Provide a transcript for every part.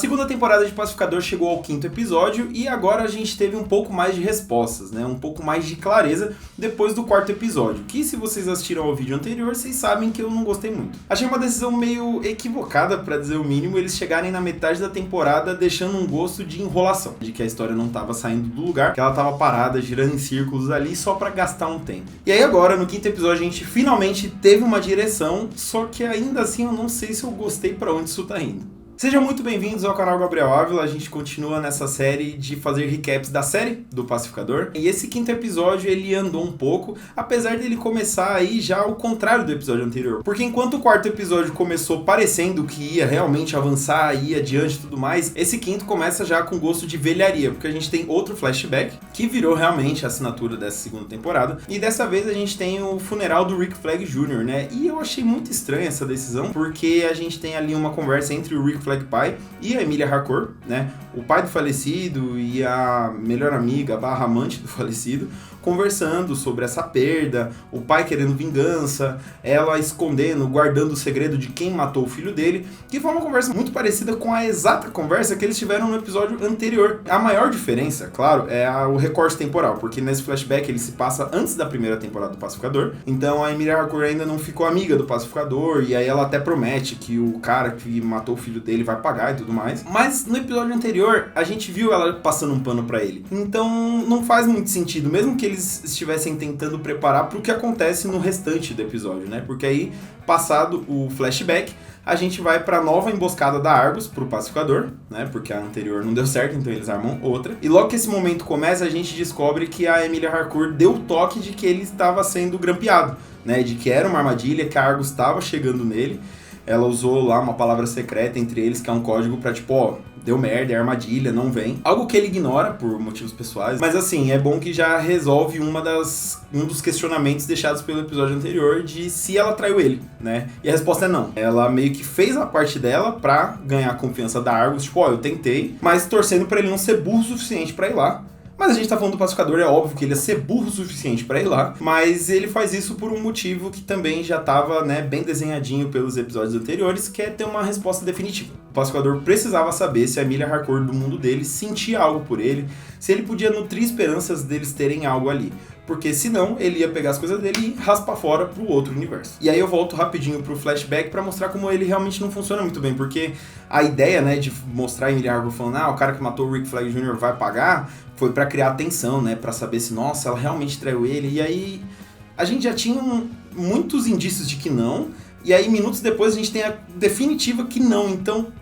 segunda temporada de Pacificador chegou ao 5º episódio e agora a gente teve um pouco mais de respostas, né? Um pouco mais de clareza depois do 4º episódio, que se vocês assistiram ao vídeo anterior, vocês sabem que eu não gostei muito. Achei uma decisão meio equivocada, pra dizer o mínimo, eles chegarem na metade da temporada deixando um gosto de enrolação, de que a história não tava saindo do lugar, que ela tava parada, girando em círculos ali só pra gastar um tempo. E aí agora, no 5º episódio, a gente finalmente teve uma direção, só que ainda assim eu não sei se eu gostei pra onde isso tá indo. Sejam muito bem-vindos ao canal Gabriel Ávila, a gente continua nessa série de fazer recaps da série do Pacificador. E esse 5º episódio ele andou um pouco, apesar dele começar aí já ao contrário do episódio anterior. Porque enquanto o 4º episódio começou parecendo que ia realmente avançar, ia adiante e tudo mais, esse 5º começa já com gosto de velharia, porque a gente tem outro flashback, que virou realmente a assinatura dessa segunda temporada. E dessa vez a gente tem o funeral do Rick Flag Jr., né? E eu achei muito estranha essa decisão, porque a gente tem ali uma conversa entre o Rick Flag pai e a Emilia Harcourt, né, o pai do falecido e a melhor amiga / amante do falecido, conversando sobre essa perda, o pai querendo vingança, ela escondendo, guardando o segredo de quem matou o filho dele, que foi uma conversa muito parecida com a exata conversa que eles tiveram no episódio anterior. A maior diferença, claro, é o recorte temporal, porque nesse flashback ele se passa antes da primeira temporada do Pacificador, então a Emilia Harcourt ainda não ficou amiga do Pacificador, e aí ela até promete que o cara que matou o filho dele vai pagar e tudo mais, mas no episódio anterior a gente viu ela passando um pano pra ele, então não faz muito sentido, mesmo que eles estivessem tentando preparar para o que acontece no restante do episódio, né? Porque aí, passado o flashback, a gente vai para a nova emboscada da Argus pro Pacificador, né? Porque a anterior não deu certo, então eles armam outra. E logo que esse momento começa, a gente descobre que a Emilia Harcourt deu o toque de que ele estava sendo grampeado, né? De que era uma armadilha, que a Argus estava chegando nele. Ela usou lá uma palavra secreta entre eles, que é um código pra tipo, ó, deu merda, é armadilha, não vem. Algo que ele ignora por motivos pessoais, mas assim, é bom que já resolve um dos questionamentos deixados pelo episódio anterior de se ela traiu ele, né? E a resposta é não. Ela meio que fez a parte dela pra ganhar a confiança da Argus, tipo, ó, eu tentei, mas torcendo pra ele não ser burro o suficiente pra ir lá. Mas a gente tá falando do Pacificador, é óbvio que ele ia ser burro o suficiente pra ir lá, mas ele faz isso por um motivo que também já tava, né, bem desenhadinho pelos episódios anteriores, que é ter uma resposta definitiva. O Pacificador precisava saber se a Emilia Harcourt do mundo dele sentia algo por ele, se ele podia nutrir esperanças deles terem algo ali. Porque senão ele ia pegar as coisas dele e raspar fora pro outro universo. E aí eu volto rapidinho pro flashback pra mostrar como ele realmente não funciona muito bem, porque a ideia, né, de mostrar a Emilia Harcourt falando, o cara que matou o Rick Flag Jr. vai pagar, foi pra criar tensão, né, pra saber se, nossa, ela realmente traiu ele. E aí a gente já tinha muitos indícios de que não, e aí minutos depois a gente tem a definitiva que não, então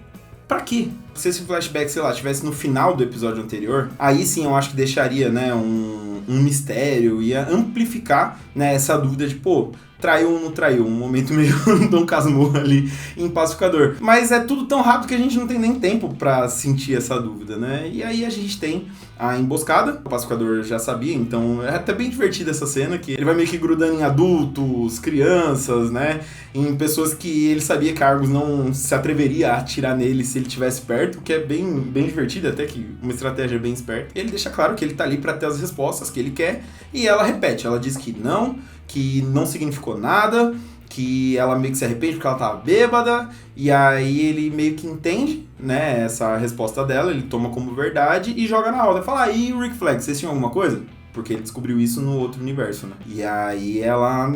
pra quê? Se esse flashback, sei lá, estivesse no final do episódio anterior, aí sim eu acho que deixaria, né, um mistério, ia amplificar, né, essa dúvida de, pô, traiu ou não traiu, um momento meio Dom Casmurro ali em Pacificador. Mas é tudo tão rápido que a gente não tem nem tempo pra sentir essa dúvida, né? E aí a gente tem a emboscada, o Pacificador já sabia, então é até bem divertida essa cena, que ele vai meio que grudando em adultos, crianças, né? Em pessoas que ele sabia que a Argus não se atreveria a atirar nele se ele estivesse perto, que é bem divertido, até que uma estratégia bem esperta. E ele deixa claro que ele tá ali pra ter as respostas que ele quer, e ela repete, ela diz que não significou nada, que ela meio que se arrepende porque ela tava bêbada, e aí ele meio que entende, né, essa resposta dela, ele toma como verdade e joga na roda. Fala, e o Rick Flag, vocês tinham alguma coisa? Porque ele descobriu isso no outro universo, né? E aí ela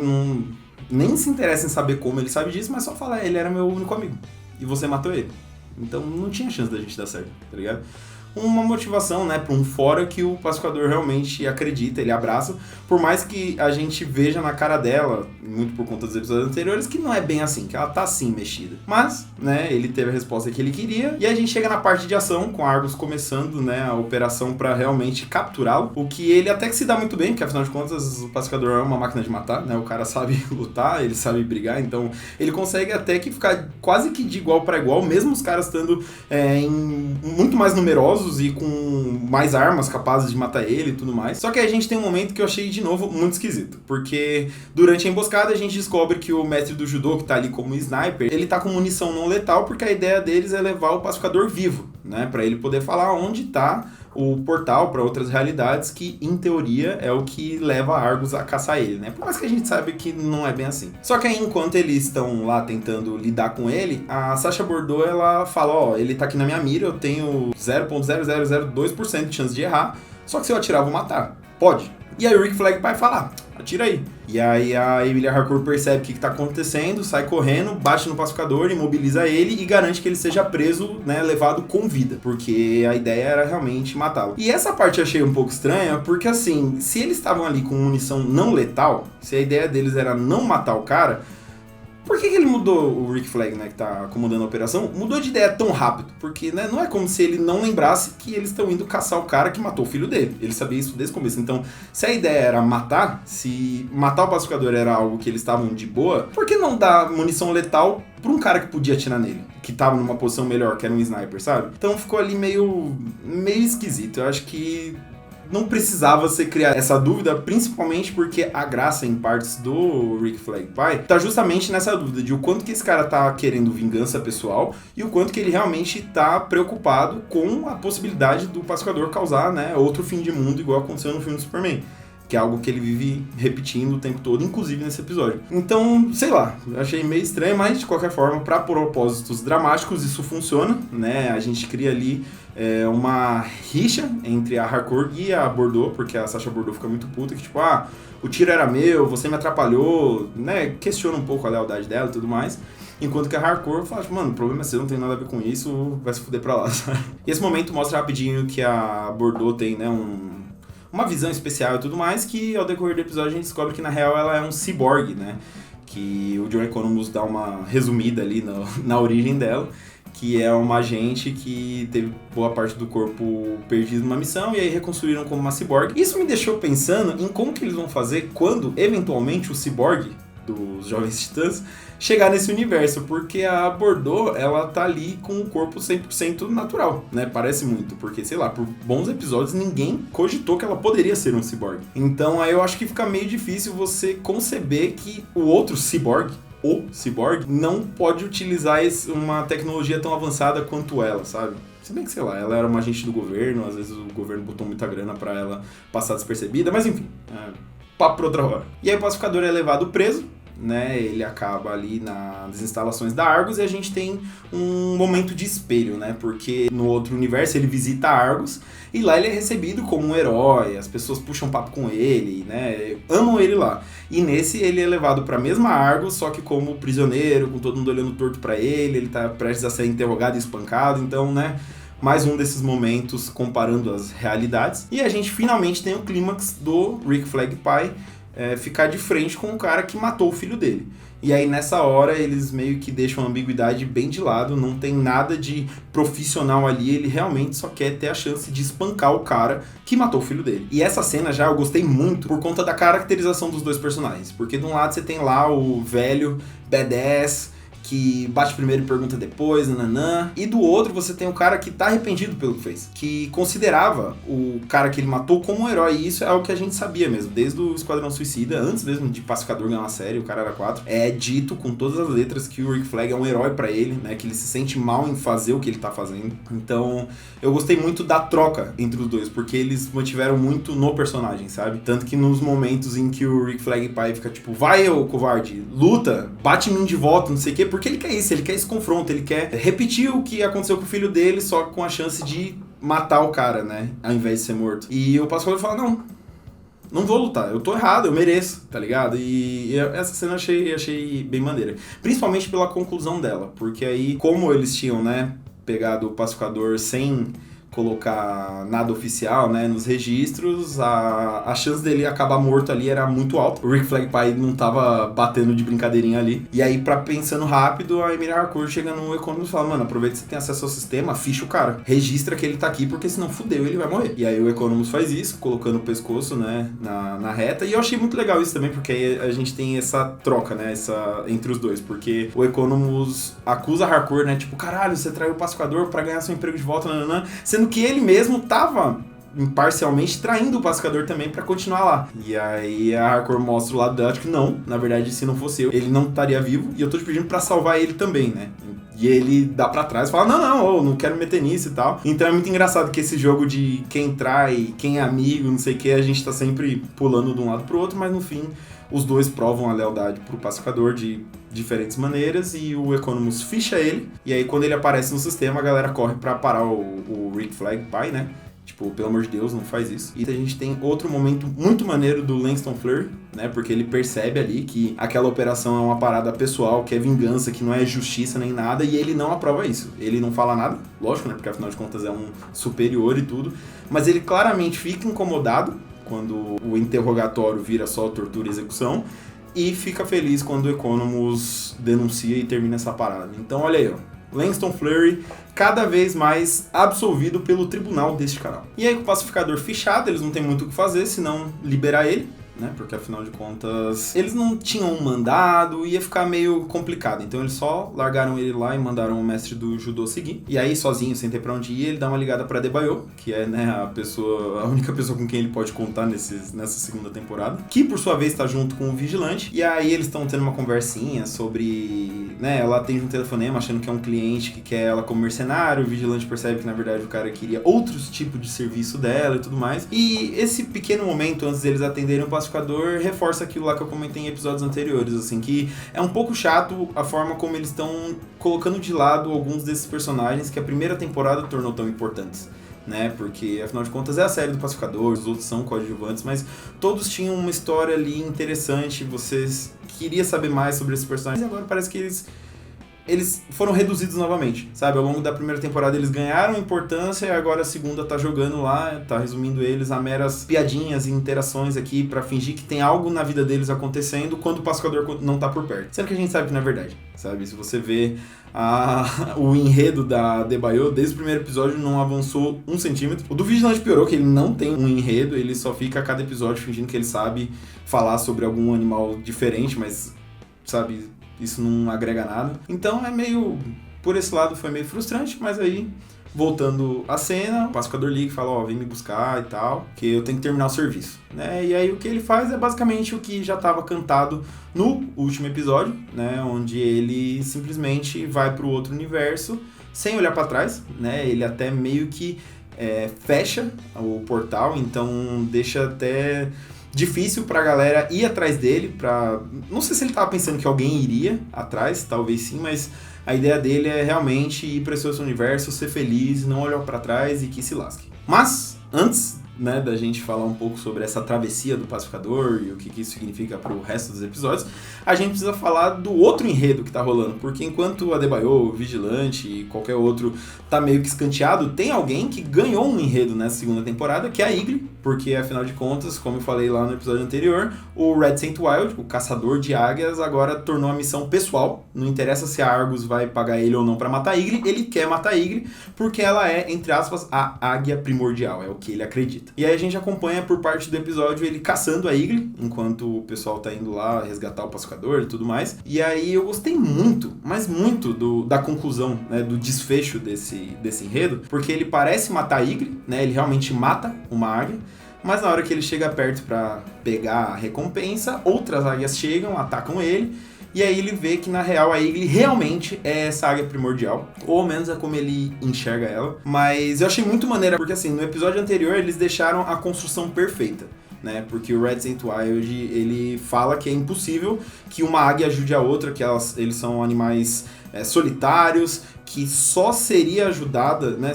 nem se interessa em saber como ele sabe disso, mas só fala, ele era meu único amigo, e você matou ele. Então não tinha chance da gente dar certo, tá ligado? Uma motivação, né, para um fora que o Pacificador realmente acredita, ele abraça, por mais que a gente veja na cara dela, muito por conta dos episódios anteriores, que não é bem assim, que ela tá assim mexida. Mas, né, ele teve a resposta que ele queria, e a gente chega na parte de ação, com a Argus começando, né, a operação para realmente capturá-lo, o que ele até que se dá muito bem, porque afinal de contas o Pacificador é uma máquina de matar, né, o cara sabe lutar, ele sabe brigar, então ele consegue até que ficar quase que de igual para igual, mesmo os caras estando muito mais numerosos e com mais armas capazes de matar ele e tudo mais. Só que aí a gente tem um momento que eu achei, de novo, muito esquisito. Porque durante a emboscada a gente descobre que o mestre do judô, que tá ali como sniper, ele tá com munição não letal porque a ideia deles é levar o Pacificador vivo, né? Pra ele poder falar onde tá o portal para outras realidades, que em teoria é o que leva Argus a caçar ele, né? Por mais que a gente saiba que não é bem assim. Só que aí, enquanto eles estão lá tentando lidar com ele, a Sacha Bordeaux, ela fala, ó, ele tá aqui na minha mira, eu tenho 0,0002% de chance de errar, só que se eu atirar, eu vou matar. Pode. E aí o Rick Flag vai falar, atira aí. E aí a Emilia Harcourt percebe o que tá acontecendo, sai correndo, bate no pacificador, imobiliza ele e garante que ele seja preso, né, levado com vida. Porque a ideia era realmente matá-lo. E essa parte eu achei um pouco estranha, porque assim, se eles estavam ali com munição não letal, se a ideia deles era não matar o cara, por que ele mudou, o Rick Flag, né, que tá comandando a operação, mudou de ideia tão rápido? Porque, né, não é como se ele não lembrasse que eles estão indo caçar o cara que matou o filho dele. Ele sabia isso desde o começo. Então, se a ideia era matar, se matar o pacificador era algo que eles estavam de boa, por que não dar munição letal pra um cara que podia atirar nele? Que tava numa posição melhor, que era um sniper, sabe? Então ficou ali meio esquisito. Eu acho que não precisava você criar essa dúvida, principalmente porque a graça em partes do Rick Flag Pie tá justamente nessa dúvida de o quanto que esse cara tá querendo vingança pessoal e o quanto que ele realmente tá preocupado com a possibilidade do pacificador causar, né, outro fim de mundo igual aconteceu no filme do Superman. Que é algo que ele vive repetindo o tempo todo, inclusive nesse episódio. Então, sei lá, eu achei meio estranho, mas de qualquer forma, para propósitos dramáticos, isso funciona, né? A gente cria ali uma rixa entre a Harcourt e a Bordeaux, porque a Sacha Bordeaux fica muito puta, que tipo, o tiro era meu, você me atrapalhou, né? Questiona um pouco a lealdade dela e tudo mais. Enquanto que a Harcourt fala, mano, o problema é seu, não tem nada a ver com isso, vai se fuder pra lá, sabe? E esse momento mostra rapidinho que a Bordeaux tem, né, uma visão especial e tudo mais, que ao decorrer do episódio a gente descobre que na real ela é um ciborgue, né? Que o John Economos dá uma resumida ali na origem dela, que é uma agente que teve boa parte do corpo perdido numa missão e aí reconstruíram como uma ciborgue. Isso me deixou pensando em como que eles vão fazer quando, eventualmente, o ciborgue dos Jovens Titãs chegar nesse universo, porque a Bordeaux, ela tá ali com o corpo 100% natural, né? Parece muito, porque, sei lá, por bons episódios ninguém cogitou que ela poderia ser um ciborgue. Então aí eu acho que fica meio difícil você conceber que o outro ciborgue, o ciborgue, não pode utilizar uma tecnologia tão avançada quanto ela, sabe? Se bem que, sei lá, ela era uma agente do governo, às vezes o governo botou muita grana pra ela passar despercebida, mas enfim, papo pra outra hora. E aí o pacificador é levado preso, né, ele acaba ali nas instalações da Argus e a gente tem um momento de espelho, né, porque no outro universo ele visita a Argus e lá ele é recebido como um herói, as pessoas puxam papo com ele, né, amam ele lá. E nesse ele é levado pra mesma Argus, só que como prisioneiro, com todo mundo olhando torto pra ele tá prestes a ser interrogado e espancado, então, né, mais um desses momentos comparando as realidades. E a gente finalmente tem o clímax do Rick Flag Pie ficar de frente com o cara que matou o filho dele. E aí nessa hora eles meio que deixam a ambiguidade bem de lado, não tem nada de profissional ali, ele realmente só quer ter a chance de espancar o cara que matou o filho dele. E essa cena já eu gostei muito por conta da caracterização dos dois personagens, porque de um lado você tem lá o velho badass, que bate primeiro e pergunta depois, nananã. E do outro você tem o cara que tá arrependido pelo que fez, que considerava o cara que ele matou como um herói, e isso é o que a gente sabia mesmo, desde o Esquadrão Suicida, antes mesmo de Pacificador ganhar uma série, o cara era 4, é dito com todas as letras que o Rick Flag é um herói pra ele, né, que ele se sente mal em fazer o que ele tá fazendo. Então, eu gostei muito da troca entre os dois, porque eles mantiveram muito no personagem, sabe? Tanto que nos momentos em que o Rick Flag Pie fica tipo, vai, ô covarde, luta, bate em mim de volta, não sei o quê, porque ele quer isso, ele quer esse confronto, ele quer repetir o que aconteceu com o filho dele, só com a chance de matar o cara, né, ao invés de ser morto. E o Pascoal fala, não vou lutar, eu tô errado, eu mereço, tá ligado? E essa cena eu achei bem maneira, principalmente pela conclusão dela, porque aí, como eles tinham, né, pegado o pacificador sem colocar nada oficial, né, nos registros, a chance dele acabar morto ali era muito alta. O Rick Flag Pie não tava batendo de brincadeirinha ali. E aí, pensando rápido, a Emilia Harcourt chega no Economos e fala, mano, aproveita que você tem acesso ao sistema, ficha o cara. Registra que ele tá aqui, porque senão fudeu, ele vai morrer. E aí o Economos faz isso, colocando o pescoço, né, na reta. E eu achei muito legal isso também, porque aí a gente tem essa troca, né, entre os dois. Porque o Economos acusa a Harcourt, né, tipo, caralho, você traiu o pacificador pra ganhar seu emprego de volta, nananã, sendo que ele mesmo tava imparcialmente traindo o pacificador também pra continuar lá. E aí a Harcourt mostra o lado dela, que não, na verdade, se não fosse eu, ele não estaria vivo, e eu tô te pedindo pra salvar ele também, né? E ele dá pra trás e fala, não quero meter nisso e tal. Então é muito engraçado que esse jogo de quem trai, quem é amigo, não sei o que, a gente tá sempre pulando de um lado pro outro, mas no fim os dois provam a lealdade pro pacificador de diferentes maneiras e o Economus ficha ele. E aí quando ele aparece no sistema, a galera corre pra parar o Rick Flag pai, né? Tipo, pelo amor de Deus, não faz isso. E a gente tem outro momento muito maneiro do Langston Fleury, né? Porque ele percebe ali que aquela operação é uma parada pessoal, que é vingança, que não é justiça nem nada, e ele não aprova isso. Ele não fala nada, lógico, né? Porque afinal de contas é um superior e tudo. Mas ele claramente fica incomodado quando o interrogatório vira só tortura e execução, e fica feliz quando o Economus denuncia e termina essa parada. Então olha aí, ó. Langston Fleury cada vez mais absolvido pelo tribunal deste canal. E aí com o pacificador fichado, eles não tem muito o que fazer senão liberar ele, né? Porque afinal de contas eles não tinham um mandado, ia ficar meio complicado. Então eles só largaram ele lá e mandaram o mestre do judô seguir. E aí sozinho, sem ter pra onde ir, ele dá uma ligada pra Adebayo, que é, né, a única pessoa com quem ele pode contar nessa segunda temporada, que por sua vez tá junto com o vigilante. E aí eles estão tendo uma conversinha sobre, né, ela atende um telefonema achando que é um cliente que quer ela como mercenário. O vigilante percebe que na verdade o cara queria outros tipos de serviço dela e tudo mais. E esse pequeno momento antes deles atenderem o pacificador reforça aquilo lá que eu comentei em episódios anteriores, assim, que é um pouco chato a forma como eles estão colocando de lado alguns desses personagens que a primeira temporada tornou tão importantes, né? Porque afinal de contas é a série do pacificador, os outros são coadjuvantes, mas todos tinham uma história ali interessante, vocês queriam saber mais sobre esses personagens, e agora parece que eles foram reduzidos novamente, sabe? Ao longo da primeira temporada eles ganharam importância e agora a segunda tá jogando lá, tá resumindo eles a meras piadinhas e interações aqui pra fingir que tem algo na vida deles acontecendo quando o pacificador não tá por perto. Sendo que a gente sabe que não é verdade, sabe? Se você vê o enredo da Adebayo, desde o primeiro episódio não avançou 1 centímetro. O do Vigilante piorou, que ele não tem um enredo, ele só fica a cada episódio fingindo que ele sabe falar sobre algum animal diferente, mas, sabe, isso não agrega nada. Então é meio... Por esse lado foi meio frustrante, mas aí, voltando à cena, o pacificador liga e fala, ó, vem me buscar e tal, que eu tenho que terminar o serviço, né? E aí o que ele faz é basicamente o que já estava cantado no último episódio, né? Onde ele simplesmente vai para o outro universo sem olhar para trás, né? Ele até meio que fecha o portal, então deixa até difícil pra galera ir atrás dele, não sei se ele tava pensando que alguém iria atrás, talvez sim, mas a ideia dele é realmente ir pra esse outro universo, ser feliz, não olhar pra trás e que se lasque. Mas, antes, né, da gente falar um pouco sobre essa travessia do pacificador e o que isso significa pro resto dos episódios, a gente precisa falar do outro enredo que tá rolando, porque enquanto o Adebayo, o Vigilante e qualquer outro tá meio que escanteado, tem alguém que ganhou um enredo nessa segunda temporada, que é a Ygritte, porque afinal de contas, como eu falei lá no episódio anterior, o Red Saint Wild, o caçador de águias, agora tornou a missão pessoal, não interessa se a Argus vai pagar ele ou não pra matar a Ygritte, ele quer matar a Ygritte, porque ela é, entre aspas, a águia primordial, é o que ele acredita. E aí a gente acompanha por parte do episódio ele caçando a Ygritte, enquanto o pessoal tá indo lá resgatar o pacificador e tudo mais. E aí eu gostei muito, mas muito da conclusão, né, do desfecho desse enredo, porque ele parece matar a Ygritte, né, ele realmente mata uma águia, mas na hora que ele chega perto pra pegar a recompensa, outras águias chegam, atacam ele, e aí ele vê que na real a Ygritte realmente é essa águia primordial, ou ao menos é como ele enxerga ela. Mas eu achei muito maneira, porque assim, no episódio anterior eles deixaram a construção perfeita, né? Porque o Red Saint Wild, ele fala que é impossível que uma águia ajude a outra, que eles são animais solitários, que só seria ajudada, né?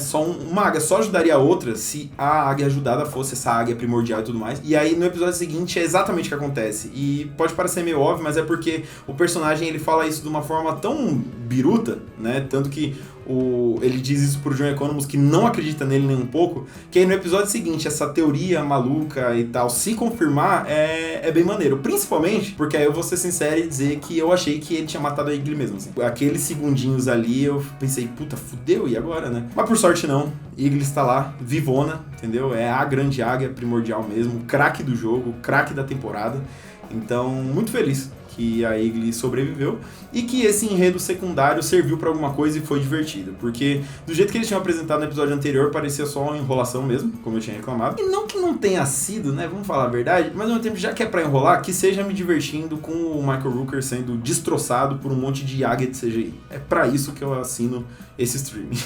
Uma águia só ajudaria a outra se a águia ajudada fosse essa águia primordial e tudo mais. E aí no episódio seguinte é exatamente o que acontece. E pode parecer meio óbvio, mas é porque o personagem ele fala isso de uma forma tão biruta, né? Tanto que ele diz isso pro John Economus, que não acredita nele nem um pouco, que aí no episódio seguinte, essa teoria maluca e tal, se confirmar, é bem maneiro. Principalmente porque aí eu vou ser sincero e dizer que eu achei que ele tinha matado a Ygritte mesmo, assim. Aqueles segundinhos ali, eu pensei, puta, fudeu, e agora, né? Mas por sorte não, Ygritte está lá, vivona, entendeu? É a grande águia primordial mesmo, o craque do jogo, o craque da temporada. Então, muito feliz que a Egli sobreviveu e que esse enredo secundário serviu pra alguma coisa e foi divertido, porque do jeito que eles tinham apresentado no episódio anterior parecia só uma enrolação mesmo, como eu tinha reclamado. E não que não tenha sido, né, vamos falar a verdade, mas ao mesmo tempo, já que é pra enrolar, que seja me divertindo com o Michael Rooker sendo destroçado por um monte de águia de CGI. É pra isso que eu assino esse streaming.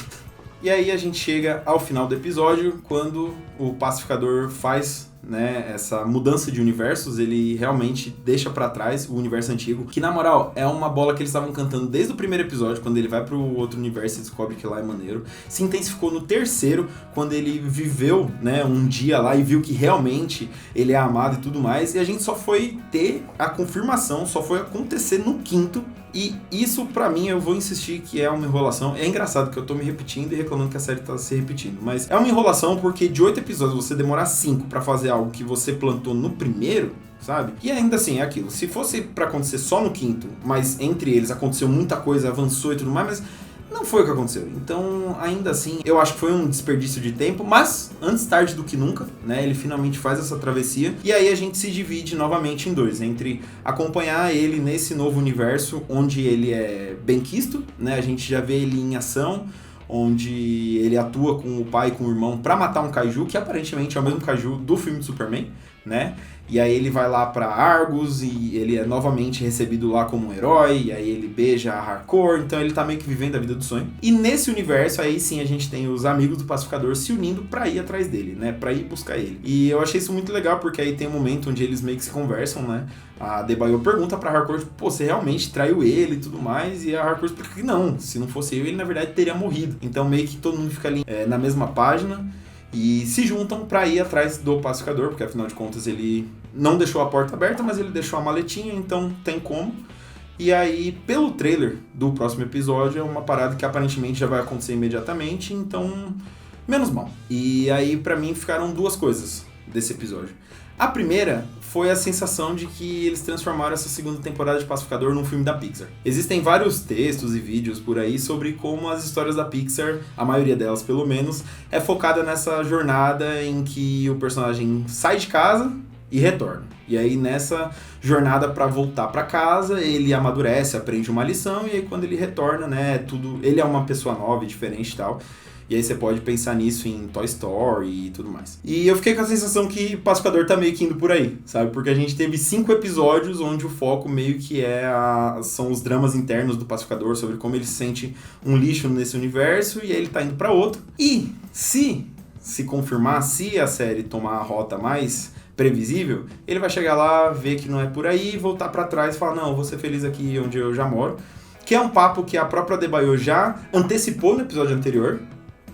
E aí a gente chega ao final do episódio, quando o Pacificador faz, né, essa mudança de universos. Ele realmente deixa pra trás o universo antigo, que na moral é uma bola que eles estavam cantando desde o primeiro episódio, quando ele vai pro outro universo e descobre que lá é maneiro. Se intensificou no terceiro, quando ele viveu, né, um dia lá e viu que realmente ele é amado e tudo mais, e a gente só foi ter a confirmação, só foi acontecer no quinto. E isso, pra mim, eu vou insistir que é uma enrolação. É engraçado que eu tô me repetindo e reclamando que a série tá se repetindo. Mas é uma enrolação porque de 8 episódios você demorar 5 pra fazer algo que você plantou no primeiro, sabe? E ainda assim, é aquilo. Se fosse pra acontecer só no quinto, mas entre eles aconteceu muita coisa, avançou e tudo mais, mas não foi o que aconteceu. Então, ainda assim, eu acho que foi um desperdício de tempo, mas antes tarde do que nunca, né? Ele finalmente faz essa travessia. E aí a gente se divide novamente em dois, entre acompanhar ele nesse novo universo, onde ele é benquisto, né? A gente já vê ele em ação, onde ele atua com o pai e com o irmão pra matar um kaiju, que aparentemente é o mesmo kaiju do filme do Superman, né? E aí ele vai lá pra Argus e ele é novamente recebido lá como um herói, e aí ele beija a Harcourt, então ele tá meio que vivendo a vida do sonho. E nesse universo, aí sim, a gente tem os amigos do Pacificador se unindo pra ir atrás dele, né? Pra ir buscar ele. E eu achei isso muito legal, porque aí tem um momento onde eles meio que se conversam, né? A Debaio pergunta pra Harcourt, pô, você realmente traiu ele e tudo mais? E a Harcourt explica que não, se não fosse eu, ele na verdade teria morrido. Então meio que todo mundo fica ali na mesma página e se juntam pra ir atrás do Pacificador, porque afinal de contas ele não deixou a porta aberta, mas ele deixou a maletinha, então tem como. E aí, pelo trailer do próximo episódio, é uma parada que aparentemente já vai acontecer imediatamente, então menos mal. E aí, pra mim, ficaram duas coisas desse episódio. A primeira foi a sensação de que eles transformaram essa segunda temporada de Pacificador num filme da Pixar. Existem vários textos e vídeos por aí sobre como as histórias da Pixar, a maioria delas pelo menos, é focada nessa jornada em que o personagem sai de casa e retorna. E aí nessa jornada para voltar para casa, ele amadurece, aprende uma lição, e aí quando ele retorna, né, ele é uma pessoa nova e diferente e tal. E aí você pode pensar nisso em Toy Story e tudo mais. E eu fiquei com a sensação que Pacificador tá meio que indo por aí, sabe? Porque a gente teve 5 episódios onde o foco meio que são os dramas internos do Pacificador, sobre como ele se sente um lixo nesse universo, e aí ele tá indo pra outro. E se confirmar, se a série tomar a rota mais previsível, ele vai chegar lá, ver que não é por aí, voltar pra trás e falar, não, eu vou ser feliz aqui onde eu já moro. Que é um papo que a própria Debaio já antecipou no episódio anterior,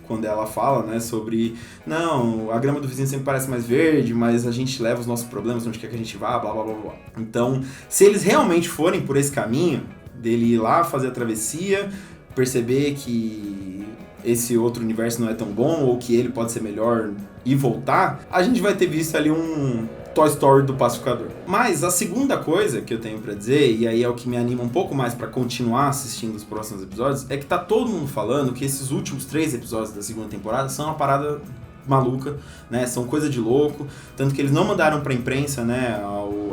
quando ela fala, né, sobre, não, a grama do vizinho sempre parece mais verde, mas a gente leva os nossos problemas onde quer que a gente vá, blá, blá, blá, blá. Então, se eles realmente forem por esse caminho, dele ir lá fazer a travessia, perceber que esse outro universo não é tão bom, ou que ele pode ser melhor e voltar, a gente vai ter visto ali um Toy Story do Pacificador. Mas a segunda coisa que eu tenho pra dizer, e aí é o que me anima um pouco mais pra continuar assistindo os próximos episódios, é que tá todo mundo falando que esses últimos 3 episódios da segunda temporada são uma parada maluca, né, são coisa de louco, tanto que eles não mandaram pra imprensa, né,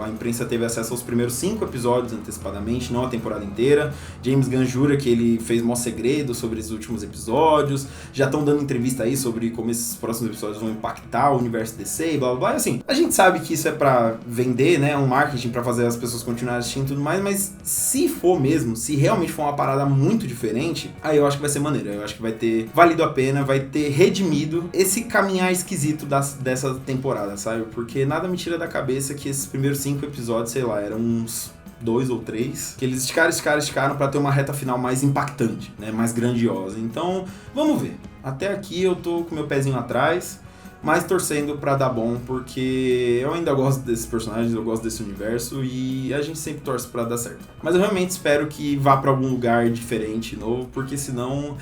a imprensa teve acesso aos primeiros 5 episódios antecipadamente, não a temporada inteira. James Gunn jura que ele fez mó segredo sobre esses últimos episódios, já estão dando entrevista aí sobre como esses próximos episódios vão impactar o universo DC e blá blá blá, e assim, a gente sabe que isso é pra vender, né, um marketing pra fazer as pessoas continuarem assistindo e tudo mais, mas se for mesmo, se realmente for uma parada muito diferente, aí eu acho que vai ser maneiro, eu acho que vai ter valido a pena, vai ter redimido esse caminhar esquisito dessa temporada, sabe? Porque nada me tira da cabeça que esses primeiros 5 episódios, sei lá, eram uns 2 ou 3, que eles esticaram pra ter uma reta final mais impactante, né? Mais grandiosa. Então, vamos ver. Até aqui eu tô com meu pezinho atrás, mas torcendo pra dar bom, porque eu ainda gosto desses personagens, eu gosto desse universo e a gente sempre torce pra dar certo. Mas eu realmente espero que vá pra algum lugar diferente, novo, porque senão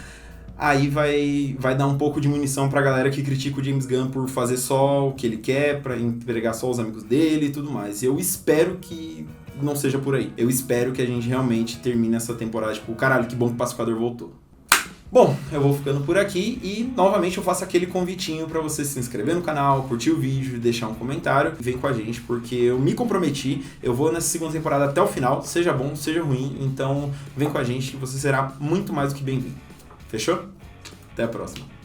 aí vai dar um pouco de munição pra galera que critica o James Gunn por fazer só o que ele quer, pra empregar só os amigos dele e tudo mais. Eu espero que não seja por aí. Eu espero que a gente realmente termine essa temporada, tipo, caralho, que bom que o Pacificador voltou. Bom, eu vou ficando por aqui e novamente eu faço aquele convitinho para você se inscrever no canal, curtir o vídeo, deixar um comentário e vem com a gente, porque eu me comprometi, eu vou nessa segunda temporada até o final, seja bom, seja ruim, então vem com a gente que você será muito mais do que bem-vindo. Fechou? Até a próxima.